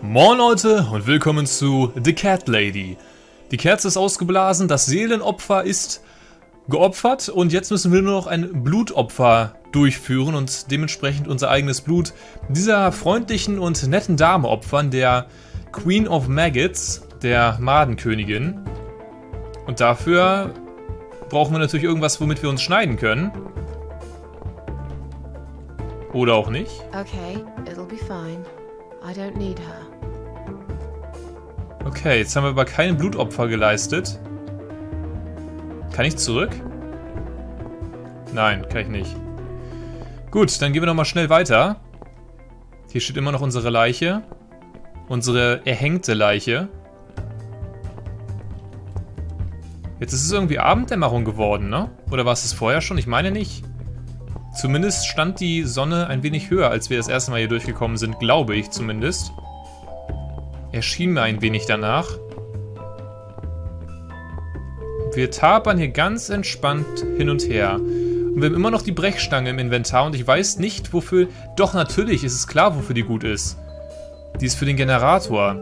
Moin Leute und willkommen zu The Cat Lady. Die Kerze ist ausgeblasen, das Seelenopfer ist geopfert und jetzt müssen wir nur noch ein Blutopfer durchführen und dementsprechend unser eigenes Blut dieser freundlichen und netten Dame opfern, der Queen of Maggots, der Madenkönigin. Und dafür brauchen wir natürlich irgendwas, womit wir uns schneiden können. Oder auch nicht. Okay, it'll be fine. I don't need her. Okay, jetzt haben wir aber keine Blutopfer geleistet. Kann ich zurück? Nein, kann ich nicht. Gut, dann gehen wir nochmal schnell weiter. Hier steht immer noch unsere Leiche. Unsere erhängte Leiche. Jetzt ist es irgendwie Abenddämmerung geworden, ne? Oder war es das vorher schon? Ich meine nicht. Zumindest stand die Sonne ein wenig höher, als wir das erste Mal hier durchgekommen sind, glaube ich zumindest. Erschien mir ein wenig danach. Wir tapern hier ganz entspannt hin und her. Und wir haben immer noch die Brechstange im Inventar und ich weiß nicht, wofür... Doch, natürlich ist es klar, wofür die gut ist. Die ist für den Generator.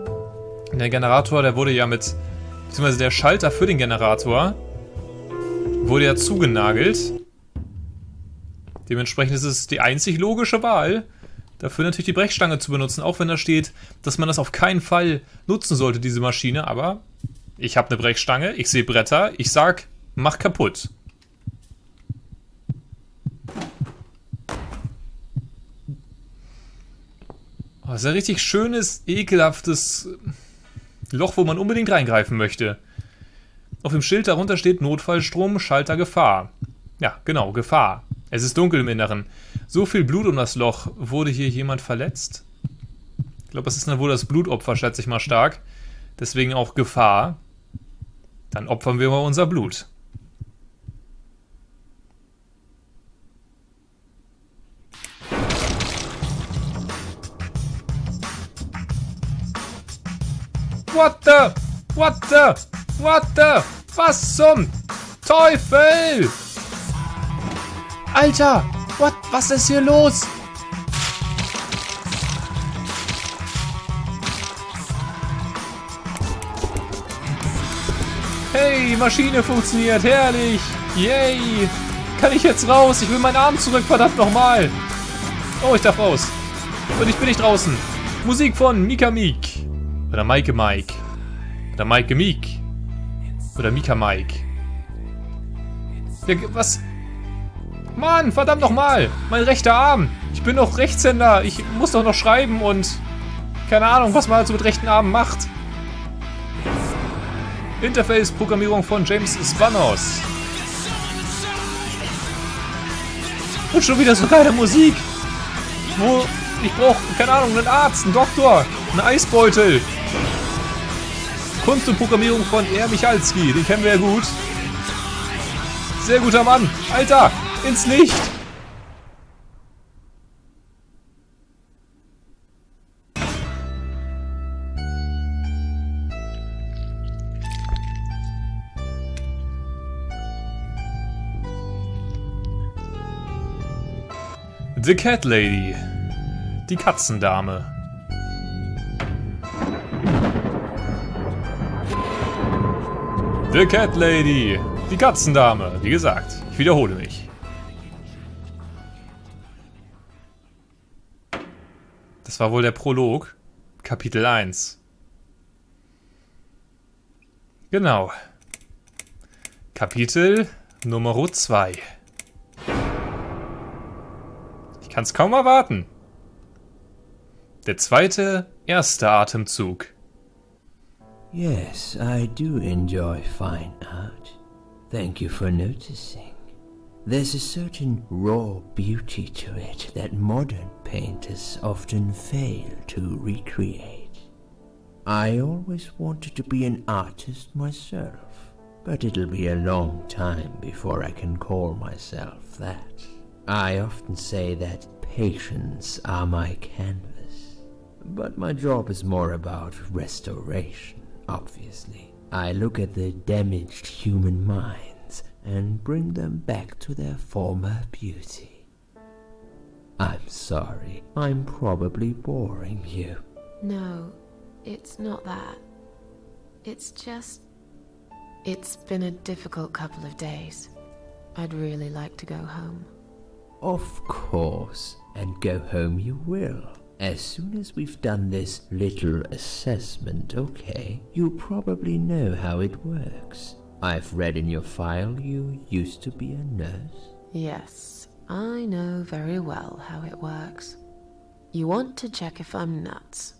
Und der Generator, der wurde ja mit... Beziehungsweise der Schalter für den Generator wurde ja zugenagelt. Dementsprechend ist es die einzig logische Wahl, dafür natürlich die Brechstange zu benutzen, auch wenn da steht, dass man das auf keinen Fall nutzen sollte, diese Maschine. Aber ich habe eine Brechstange, ich sehe Bretter, ich sag, mach kaputt. Oh, das ist ein richtig schönes, ekelhaftes Loch, wo man unbedingt reingreifen möchte. Auf dem Schild darunter steht Notfallstrom, Schalter Gefahr. Ja, genau, Gefahr. Es ist dunkel im Inneren. So viel Blut um das Loch. Wurde hier jemand verletzt? Ich glaube, das ist dann wohl das Blutopfer, schätze ich mal stark. Deswegen auch Gefahr. Dann opfern wir mal unser Blut. What the? What the? What the? Was zum Teufel? Alter! What? Was ist hier los? Hey, Maschine funktioniert, herrlich! Yay! Kann ich jetzt raus? Ich will meinen Arm zurück, verdammt nochmal! Oh, ich darf raus. Und ich bin nicht draußen. Musik von Mika Meek. Oder Maike Mike. Oder Maike Meek. Oder Mika Mike. Ja, was? Mann, verdammt nochmal! Mein rechter Arm! Ich bin doch Rechtshänder! Ich muss doch noch schreiben und... Keine Ahnung, was man halt so mit rechten Armen macht. Interface-Programmierung von James Spanos. Und schon wieder so geile Musik! Wo... Ich brauche, keine Ahnung, einen Arzt, einen Doktor, einen Eisbeutel. Kunst und Programmierung von R. Michalski, den kennen wir ja gut. Sehr guter Mann! Alter! Ins Licht! The Cat Lady. Die Katzendame. The Cat Lady. Die Katzendame. Wie gesagt, ich wiederhole mich. Das war wohl der Prolog, Kapitel 1. Genau. Kapitel Nummer 2. Ich kann es kaum erwarten. Der erste Atemzug. Yes, I do enjoy fine art. Thank you for noticing. There's a certain raw beauty to it that modern painters often fail to recreate. I always wanted to be an artist myself, but it'll be a long time before I can call myself that. I often say that patients are my canvas, but my job is more about restoration, obviously. I look at the damaged human minds and bring them back to their former beauty. I'm sorry, I'm probably boring you. No, it's not that. It's just... It's been a difficult couple of days. I'd really like to go home. Of course, and go home you will. As soon as we've done this little assessment, okay? You probably know how it works. I've read in your file you used to be a nurse. Yes, I know very well how it works. You want to check if I'm nuts.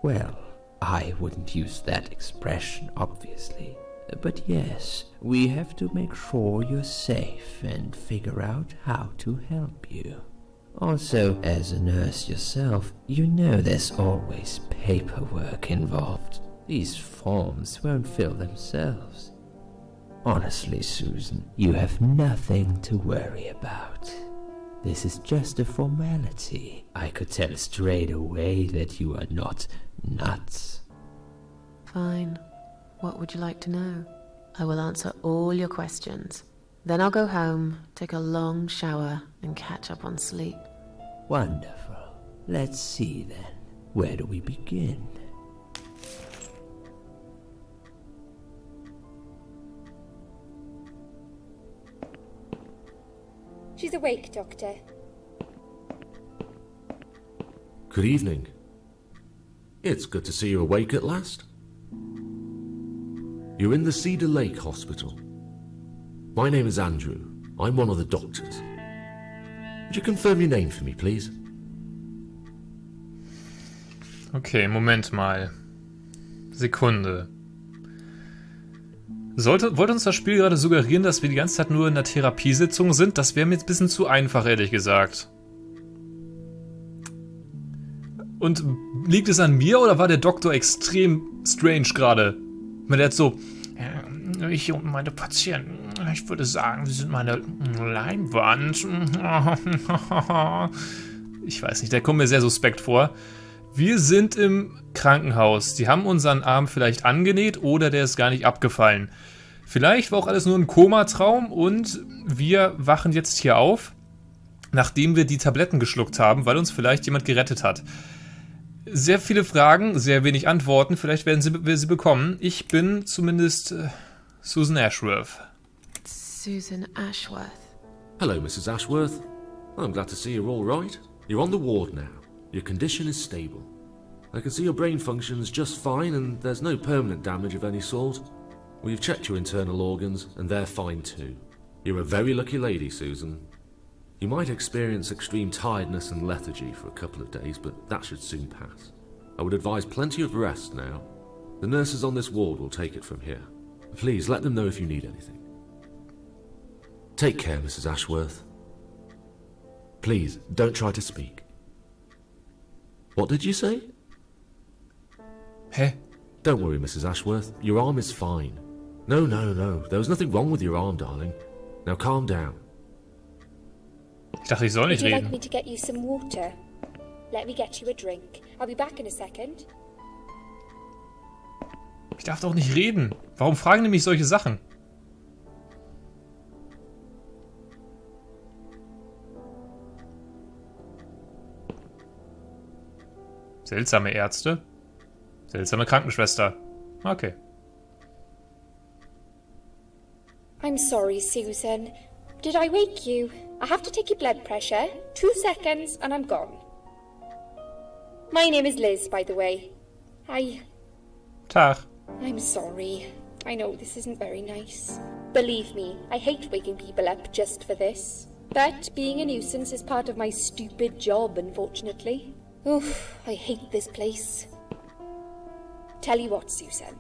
Well, I wouldn't use that expression, obviously. But yes, we have to make sure you're safe and figure out how to help you. Also, as a nurse yourself, you know there's always paperwork involved. These forms won't fill themselves. Honestly, Susan, you have nothing to worry about. This is just a formality. I could tell straight away that you are not nuts. Fine. What would you like to know? I will answer all your questions. Then I'll go home, take a long shower, and catch up on sleep. Wonderful. Let's see then. Where do we begin? She's awake, Doctor. Good evening. It's good to see you awake at last. You're in the Cedar Lake Hospital. My name is Andrew. I'm one of the doctors. Would you confirm your name for me, please? Okay, Moment mal. Sekunde. Wollte uns das Spiel gerade suggerieren, dass wir die ganze Zeit nur in der Therapiesitzung sind? Das wäre mir jetzt ein bisschen zu einfach, ehrlich gesagt. Und liegt es an mir oder war der Doktor extrem strange gerade? Der hat so, ich und meine Patienten, ich würde sagen, sie sind meine Leinwand. Ich weiß nicht, der kommt mir sehr suspekt vor. Wir sind im Krankenhaus. Die haben unseren Arm vielleicht angenäht oder der ist gar nicht abgefallen. Vielleicht war auch alles nur ein Komatraum und wir wachen jetzt hier auf, nachdem wir die Tabletten geschluckt haben, weil uns vielleicht jemand gerettet hat. Sehr viele Fragen, sehr wenig Antworten. Vielleicht werden wir sie bekommen. Ich bin zumindest Susan Ashworth. Susan Ashworth. Hello, Mrs. Ashworth. I'm glad to see you're all right. You're on the ward now. Your condition is stable. I can see your brain functions just fine and there's no permanent damage of any sort. We've checked your internal organs and they're fine too. You're a very lucky lady, Susan. You might experience extreme tiredness and lethargy for a couple of days, but that should soon pass. I would advise plenty of rest now. The nurses on this ward will take it from here. Please let them know if you need anything. Take care, Mrs. Ashworth. Please, don't try to speak. What did you say? Hä? Don't worry, Mrs. Ashworth. Your arm is fine. No. There was nothing wrong with your arm, darling. Now calm down. Ich dachte, ich soll nicht Would you like reden. me to get you some water? Let me get you a drink. I'll be back in a second. Ich darf doch nicht reden. Warum fragen die mich solche Sachen? Seltsame Ärzte. Seltsame Krankenschwester. Okay. I'm sorry, Susan. Did I wake you? I have to take your blood pressure. 2 seconds and I'm gone. My name is Liz, by the way. Tag. I'm sorry. I know this isn't very nice. Believe me, I hate waking people up just for this. But being a nuisance is part of my stupid job, unfortunately. Oof, I hate this place. Tell you what, Susan.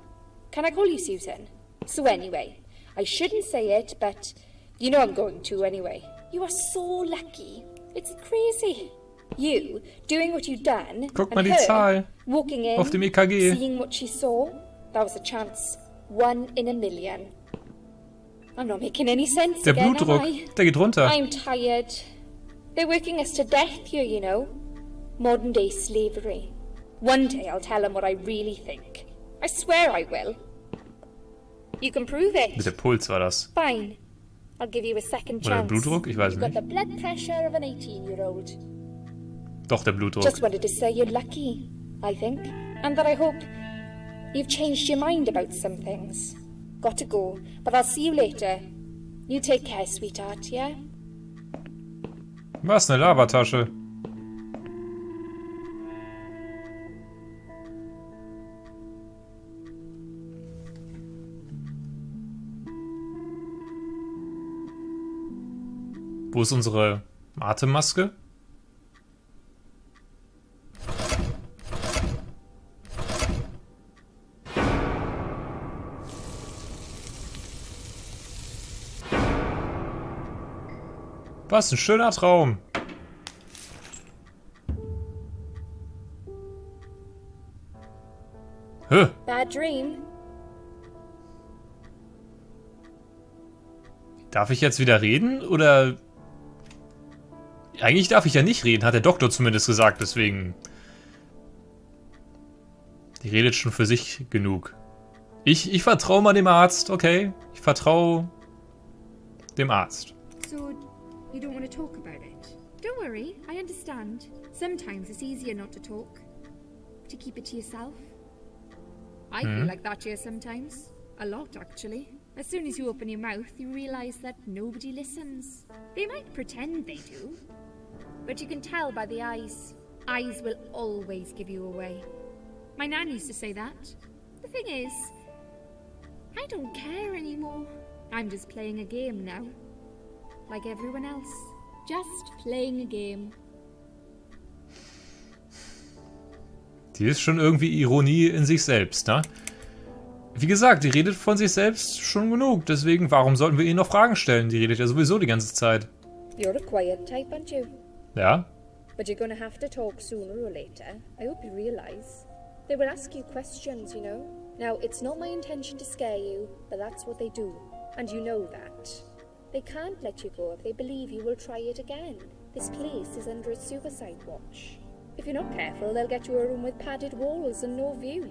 Can I call you Susan? So anyway, I shouldn't say it, but you know I'm going to anyway. You are so lucky. It's crazy. You doing what you've done, Guck mal and die her Zahl walking in, auf dem EKG. seeing what she saw. That was a chance. 1 in a million. I'm not making any sense Der again, Blutdruck, am I? der geht runter. I'm tired. They're working us to death here, you know. Modern day slavery. One day I'll tell them what I really think. I swear I will. You can prove it. Mit der Puls war das. Fine. I'll give you a second Oder der chance. Blutdruck? Ich weiß You've got nicht. the blood pressure of an 18-year-old. Doch, der Blutdruck. Just wanted to say you're lucky, I think. And that I hope you've changed your mind about some things. Got to go, but I'll see you later. You take care, sweetheart, yeah? Was, eine Lavatasche? Wo ist unsere Atemmaske? Was ein schöner Traum. Bad dream. Darf ich jetzt wieder reden? Oder... Eigentlich darf ich ja nicht reden, hat der Doktor zumindest gesagt, deswegen... Die redet schon für sich genug. Ich vertraue mal dem Arzt, okay? Ich vertraue dem Arzt. So, you don't want to talk about it? Don't worry, I understand. Sometimes it's easier not to talk. To keep it to yourself. I feel like that here sometimes. A lot, actually. As soon as you open your mouth, you realize that nobody listens. They might pretend they do, but you can tell by the eyes. Eyes will always give you away. My nan used to say that. The thing is, I don't care anymore. I'm just playing a game now. Like everyone else. Just playing a game. Die ist schon irgendwie Ironie in sich selbst, ne? Wie gesagt, die redet von sich selbst schon genug. Deswegen, warum sollten wir ihr noch Fragen stellen? Die redet ja sowieso die ganze Zeit. You're a quiet type, aren't you? Ja? But you're gonna have to talk sooner or later. I hope you realize. They will ask you questions, you know? Now, it's not my intention to scare you, but that's what they do. And you know that. They can't let you go if they believe you will try it again. This place is under a suicide watch. If you're not careful, they'll get you a room with padded walls and no view.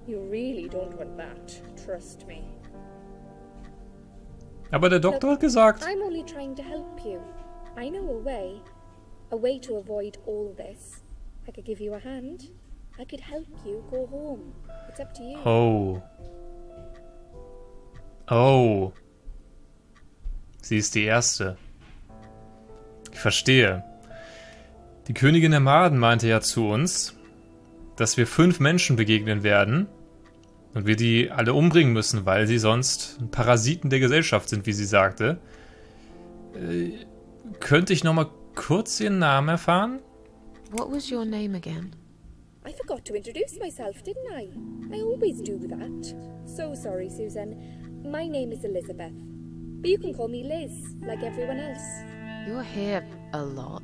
You really don't want that, trust me. Aber der Doktor hat gesagt... I'm only trying to help you. I know a way to avoid all this. I could give you a hand. I could help you go home. It's up to you. Oh. Oh. Sie ist die Erste. Ich verstehe. Die Königin der Maden meinte ja zu uns, dass wir 5 Menschen begegnen werden und wir die alle umbringen müssen, weil sie sonst Parasiten der Gesellschaft sind, wie sie sagte. Könnte ich nochmal kurz ihren Namen erfahren? What was your name again? I forgot to introduce myself, didn't I? I always do that. So sorry, Susan. My name is Elizabeth. But you can call me Liz, like everyone else. You're here a lot.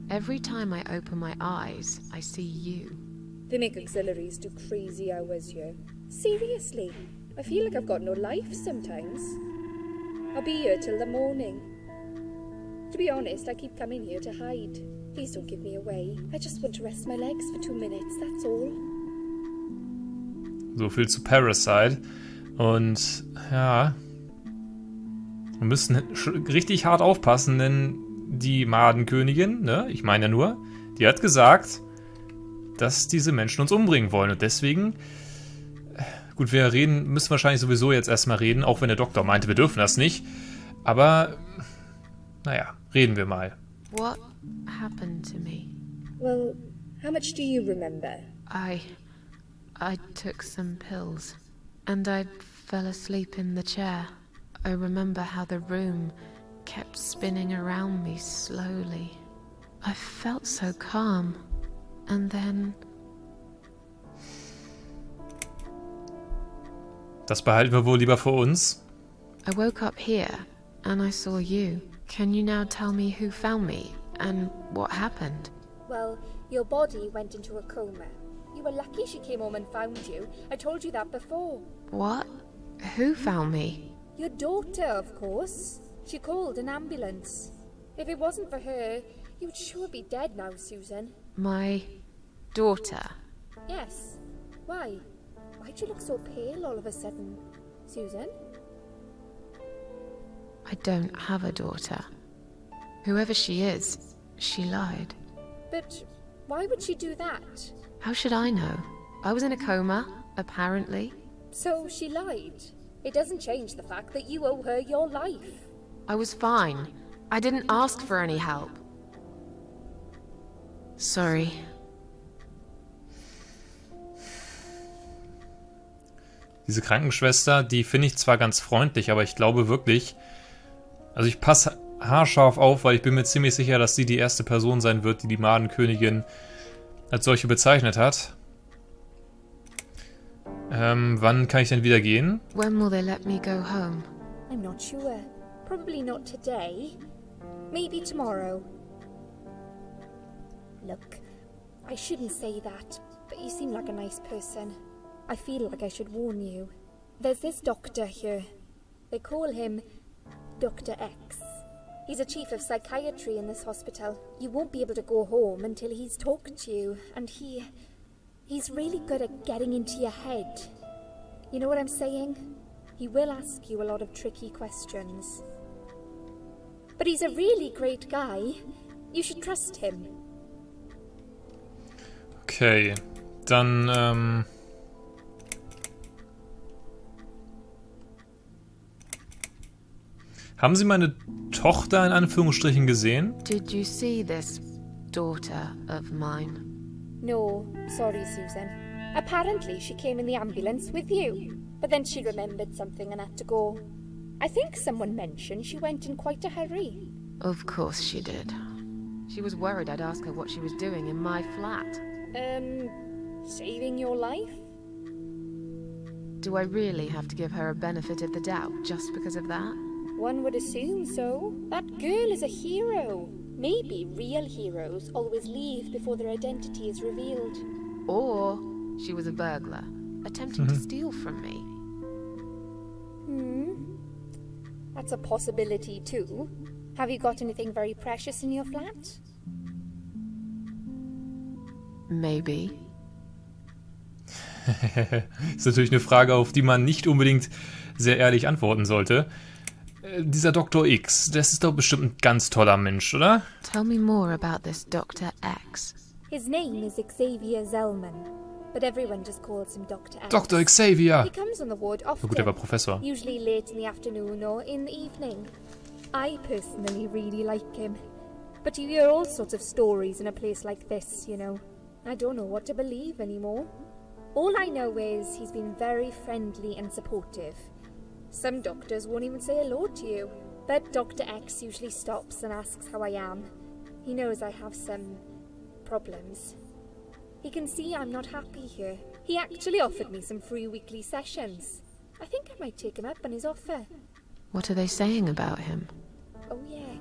Every time I open my eyes, I see you. They make auxiliaries do crazy hours here. Seriously, I feel like I've got no life sometimes. I'll be here till the morning. To be honest, I keep coming here to hide. Please don't give me away. I just want to rest my legs for 2 minutes, that's all. So viel zu Parasite. Und ja, wir müssen richtig hart aufpassen, denn die Madenkönigin, ne, ich meine ja nur, die hat gesagt, dass diese Menschen uns umbringen wollen. Und deswegen, gut, wir müssen wahrscheinlich sowieso jetzt erstmal reden, auch wenn der Doktor meinte, wir dürfen das nicht. Aber, naja, reden wir mal. What happened to me? Well, how much do you remember? I took some pills, and I fell asleep in the chair. I remember how the room kept spinning around me slowly. I felt so calm, and then... Das behalten wir wohl lieber für uns. I woke up here, and I saw you. Can you now tell me who found me, and what happened? Well, your body went into a coma. You were lucky she came home and found you. I told you that before. What? Who found me? Your daughter, of course. She called an ambulance. If it wasn't for her, you'd sure be dead now, Susan. My daughter. Yes. Why? Why'd you look so pale all of a sudden, Susan? I don't have a daughter. Whoever she is, she lied. But why would she do that? How should I know? I was in a coma, apparently. So she lied. It doesn't change the fact that you owe her your life. I was fine. I didn't ask for any help. Sorry. Diese Krankenschwester, die finde ich zwar ganz freundlich, aber ich glaube wirklich... Also ich passe haarscharf auf, weil ich bin mir ziemlich sicher, dass sie die erste Person sein wird, die die Madenkönigin als solche bezeichnet hat. Wann kann ich denn wieder gehen? When will they let me go home? I'm not sure. Probably not today. Maybe tomorrow. Look, I shouldn't say that, but you seem like a nice person. I feel like I should warn you. There's this doctor here. They call him Dr. X. He's a chief of psychiatry in this hospital. You won't be able to go home until he's talked to you, and he's really good at getting into your head. You know what I'm saying? He will ask you a lot of tricky questions. But he's a really great guy. You should trust him. Okay, dann, haben Sie meine Tochter in Anführungsstrichen gesehen? Did you see this daughter of mine? No, sorry, Susan. Apparently she came in the ambulance with you, but then she remembered something and had to go. I think someone mentioned she went in quite a hurry. Of course she did. She was worried I'd ask her what she was doing in my flat. Saving your life? Do I really have to give her a benefit of the doubt just because of that? One would assume so. That girl is a hero. Maybe real heroes always leave before their identity is revealed. Or she was a burglar, attempting to steal from me. That's a possibility too. Have you got anything very precious in your flat? Maybe. Ist natürlich eine Frage, auf die man nicht unbedingt sehr ehrlich antworten sollte. Dieser Dr. X, das ist doch bestimmt ein ganz toller Mensch, oder? Tell me more about this Dr. X. His name is Xavier Zellman, but everyone just calls him Dr. X. Dr. Xavier! He comes on the ward often, Na gut, er war Professor. usually late in the afternoon or in the evening. I personally really like him, but you hear all sorts of stories in a place like this, you know. I don't know what to believe anymore. All I know is he's been very friendly and supportive. Some doctors won't even say hello to you, but Dr. X usually stops and asks how I am. He knows I have some problems. He can see I'm not happy here. He actually offered me some free weekly sessions. I think I might take him up on his offer. What are they saying about him? Oh yeah,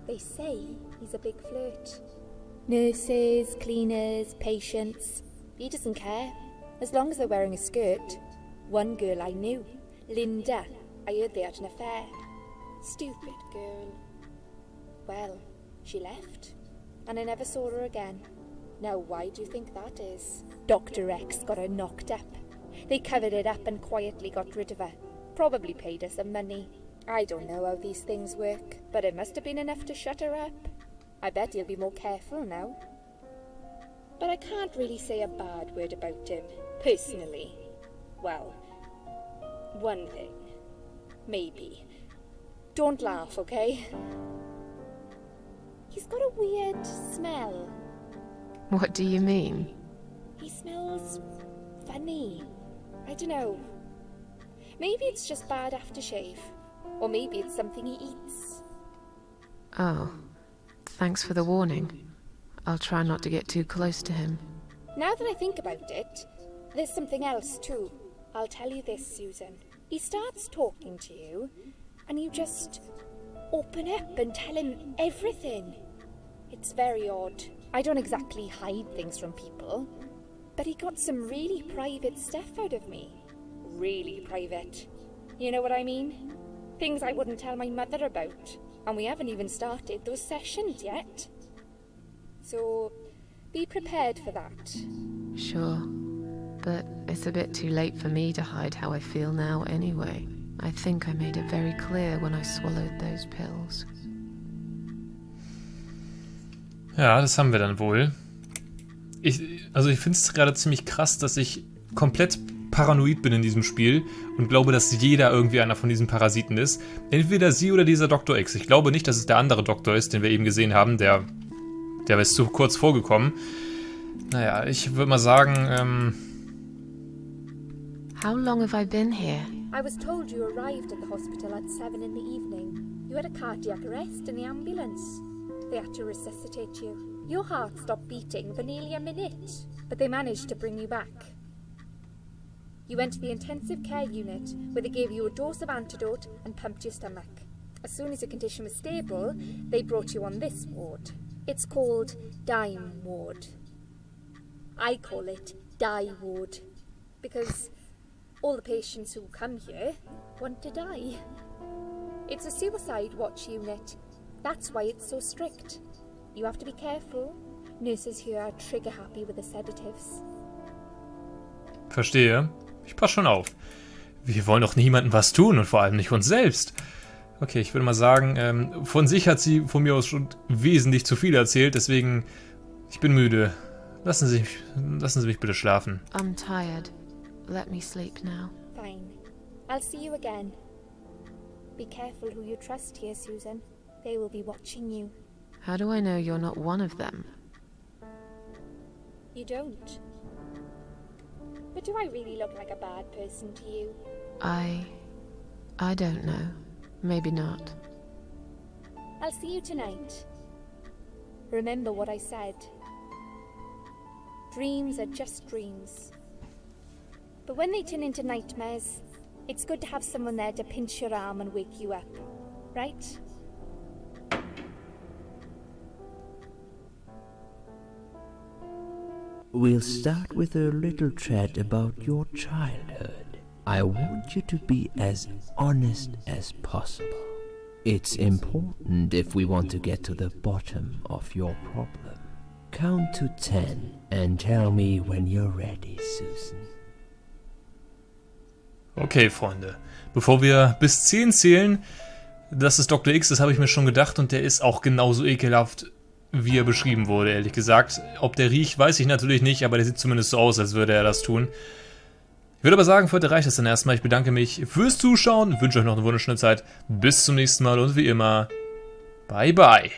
they say he's a big flirt. Nurses, cleaners, patients. He doesn't care, as long as they're wearing a skirt. One girl I knew, Linda, I heard they had an affair. Stupid girl. Well, she left, and I never saw her again. Now why do you think that is? Dr. X got her knocked up. They covered it up and quietly got rid of her. Probably paid her some money. I don't know how these things work, but it must have been enough to shut her up. I bet he'll be more careful now. But I can't really say a bad word about him, personally. Well, one thing. Maybe. Don't laugh, okay? He's got a weird smell. What do you mean? He smells funny. I don't know. Maybe it's just bad aftershave. Or maybe it's something he eats. Oh, thanks for the warning. I'll try not to get too close to him. Now that I think about it, there's something else too. I'll tell you this, Susan. He starts talking to you, and you just open up and tell him everything. It's very odd. I don't exactly hide things from people, but he got some really private stuff out of me. Really private. You know what I mean? Things I wouldn't tell my mother about, and we haven't even started those sessions yet. So, be prepared for that. Sure, but it's a bit too late for me to hide how I feel now anyway. I think I made it very clear when I swallowed those pills. Ja, das haben wir dann wohl. ich finde es gerade ziemlich krass, dass ich komplett paranoid bin in diesem Spiel und glaube, dass jeder irgendwie einer von diesen Parasiten ist. Entweder sie oder dieser Dr. X. Ich glaube nicht, dass es der andere Doktor ist, den wir eben gesehen haben. Der ist zu kurz vorgekommen. Naja, ich würde mal sagen, How long have I been here? I was told you arrived at the hospital at 7 in the evening. You had a cardiac arrest in the ambulance. They had to resuscitate you. Your heart stopped beating for nearly a minute, but they managed to bring you back. You went to the intensive care unit, where they gave you a dose of antidote and pumped your stomach. As soon as your condition was stable, they brought you on this ward. It's called Dime Ward. I call it Die Ward, because all the patients who come here want to die. It's a suicide watch unit. That's why it's so strict. You have to be careful. Nurses here are trigger happy with the sedatives. verstehe. Ich passe schon auf. Wir wollen doch niemandem was tun und vor allem nicht uns selbst. Okay, ich würde mal sagen, von sich hat sie von mir aus schon wesentlich zu viel erzählt, deswegen, ich bin müde. Lassen Sie mich bitte schlafen. I'm tired. Let me sleep now. Fine. I'll see you again. Be careful who you trust here, Susan. They will be watching you. How do I know you're not one of them? You don't. But do I really look like a bad person to you? I don't know. Maybe not. I'll see you tonight. Remember what I said. Dreams are just dreams. But when they turn into nightmares, it's good to have someone there to pinch your arm and wake you up, right? We'll start with a little chat about your childhood. I want you to be as honest as possible. It's important if we want to get to the bottom of your problem. Count to 10 and tell me when you're ready, Susan. Okay, Freunde. Bevor wir bis 10 zählen, das ist Dr. X, das habe ich mir schon gedacht und der ist auch genauso ekelhaft, wie er beschrieben wurde, ehrlich gesagt. Ob der riecht, weiß ich natürlich nicht, aber der sieht zumindest so aus, als würde er das tun. Ich würde aber sagen, für heute reicht es dann erstmal. Ich bedanke mich fürs Zuschauen, wünsche euch noch eine wunderschöne Zeit. Bis zum nächsten Mal und wie immer, bye bye.